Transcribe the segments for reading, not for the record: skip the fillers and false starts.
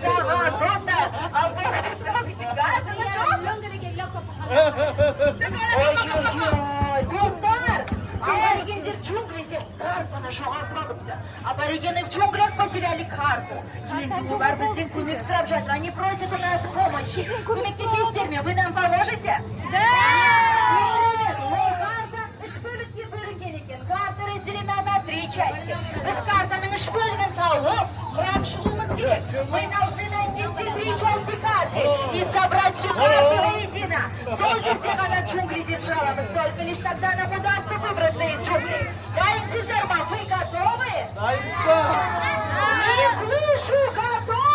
Сага, достар! Аборчик, ногочек, гардана, чё? Достар! Аборигендер в джунглите гардана, шоғармағыпты. Аборигены в джунглях потеряли карту. Енді олар бізден көмек сұрап жатыр. Они просят у нас помощи. Көмектесесіздер ме? Вы нам поможете? Да! Карта разделена на 3 части. Без картаның үш бөлігін тауып, құрап шығуымыз керек. Мы должны найти все 3 части карты и собрать всю карту воедино. Сол кезде ғана джунглиден шығамыз. Только лишь тогда нам удастся выбраться из джунглей. Дайынсыздар ма? Вы готовы? Не слышу, готовы?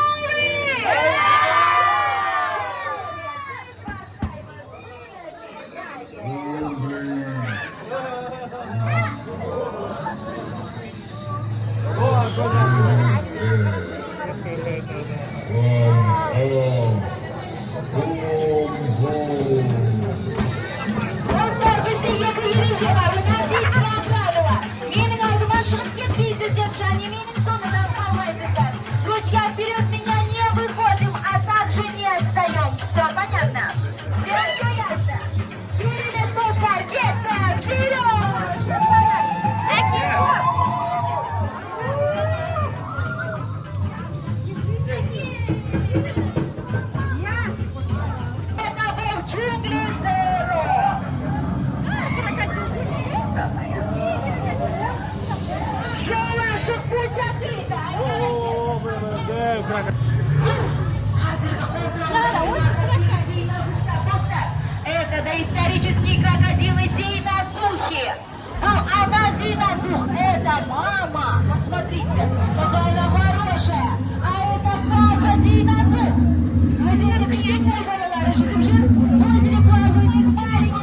Достар, бізде екі ереже бар. У нас есть 2 правила. Менің алдыма шығып кетпейсіздер, және менің соңымнан қалмайсыздар. Друзья, вперед меня не выходим, а также не отстаем. Все понятно? Всем все ясно? Вперед, достар, вперед! Это доисторический крокодил Динозухи. Она Динозух, это мама. Посмотрите, какая она хорошая. А это папа Динозух. Видите, кшкетные голова, режиссер, вроде плавают их маленькие.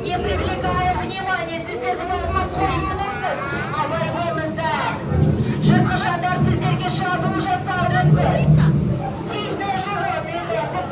Не привлекая внимания соседов, Жидкошандар сіздерге шабуыл жасауы мүмкін. Хищные животные могут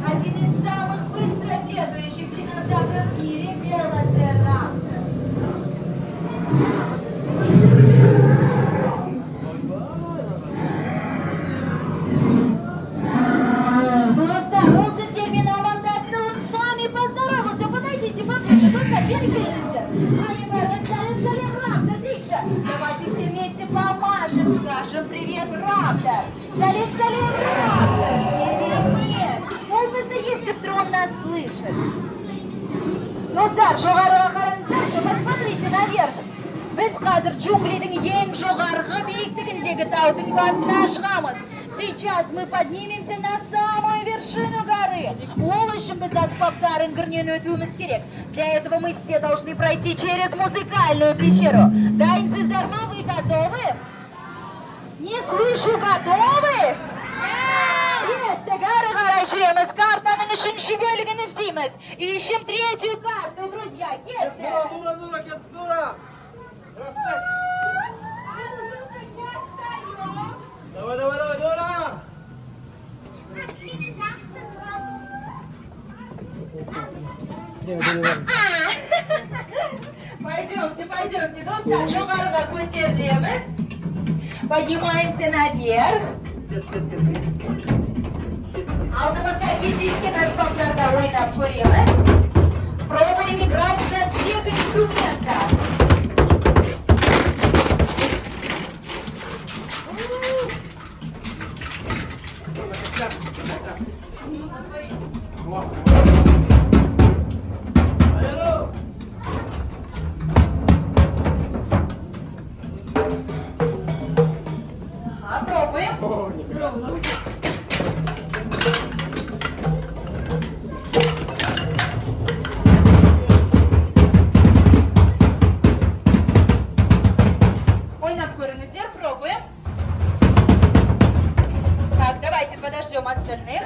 Один из самых быстро бегающих динозавров в мире — велоцираптор. Поздоровался с терминалом Антаста, он с вами поздоровался. Подойдите поближе, просто перегляните. Раптор, Трикша, давайте все вместе помашем, скажем привет, Раптор. Салют, Раптор. Нет. Полностью, если вдруг он нас слышит. Ну, дальше, посмотрите наверх. Biz hazır джунглидің ең жоғарғы биіктігіндегі таудың басына шығамыз. Сейчас мы поднимемся на самую вершину горы. Ол үшін біз аспаптар үңгірінен өтуіміз керек. Для этого мы все должны пройти через музыкальную пещеру. Дайынсыздар ма, вы готовы? Не слышу, готовы? Ертегі қарай жүреміз, картаның үшінші бөлігін іздейміз. Ищем третью карту, друзья. Дура! Давай, Дора! Пойдемте, достар, жоғарыға көтерілеміз. Поднимаемся наверх. Алдымызда кездескен аспаптарда ойнап көреміз. Пробуем играть на всех инструментах. Пробуем. Пробуем. Так, давайте подождем остальных.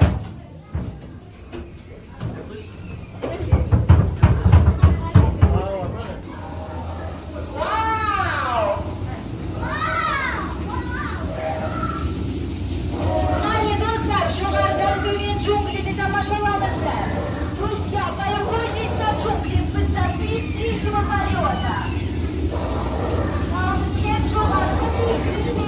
Вау! Мани, достар, жоғарыдан төмен джунглиді тамашаламыздар. Друзья, полюбуйтесь на джунгли с высоты птичьего полета. Там нет жоғарғы биіктігінде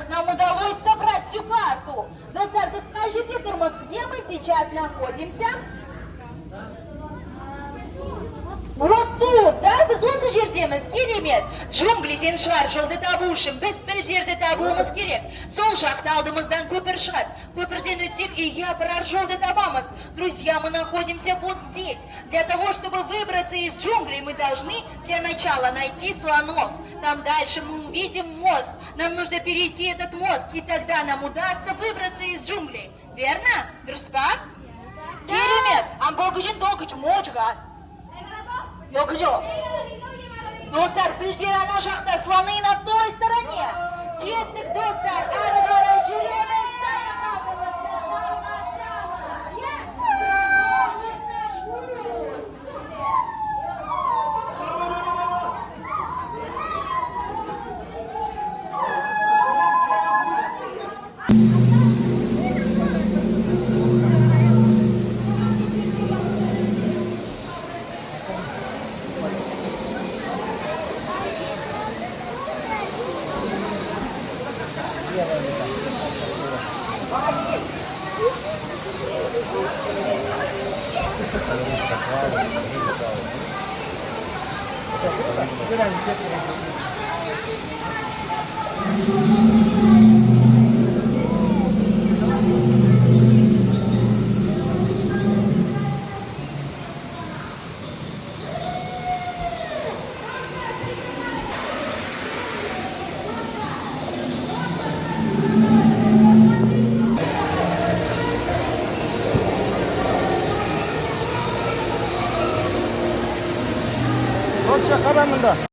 нам удалось собрать всю карту. Достар, вы скажите, Тормоз, где мы сейчас находимся? Вот тут, да? Biz осы жердеміз, керемет. Джунглиден шығар жолды табу үшін біз пілдерді табуымыз керек. Сол жақта алдымыздан көпір шығады. Көпірден өтсек, үйге апарар жолды табамыз. Друзья, мы находимся вот здесь. Для того, чтобы выбраться из джунглей, мы должны для начала найти слонов. Там дальше мы увидим мост. Нам нужно перейти этот мост, и тогда нам удастся выбраться из джунглей. Верно? Дұрыс? Керемет. Амбог үшін доғыч мочға. Yok yok. Dostlar, пілдер ана жақта, слоны на той стороне. Кеттік, достар, ары қарай жүреміз, саяхатымызды жалғастырамыз. Продолжим наш путь. Iya, Çok çakaramında.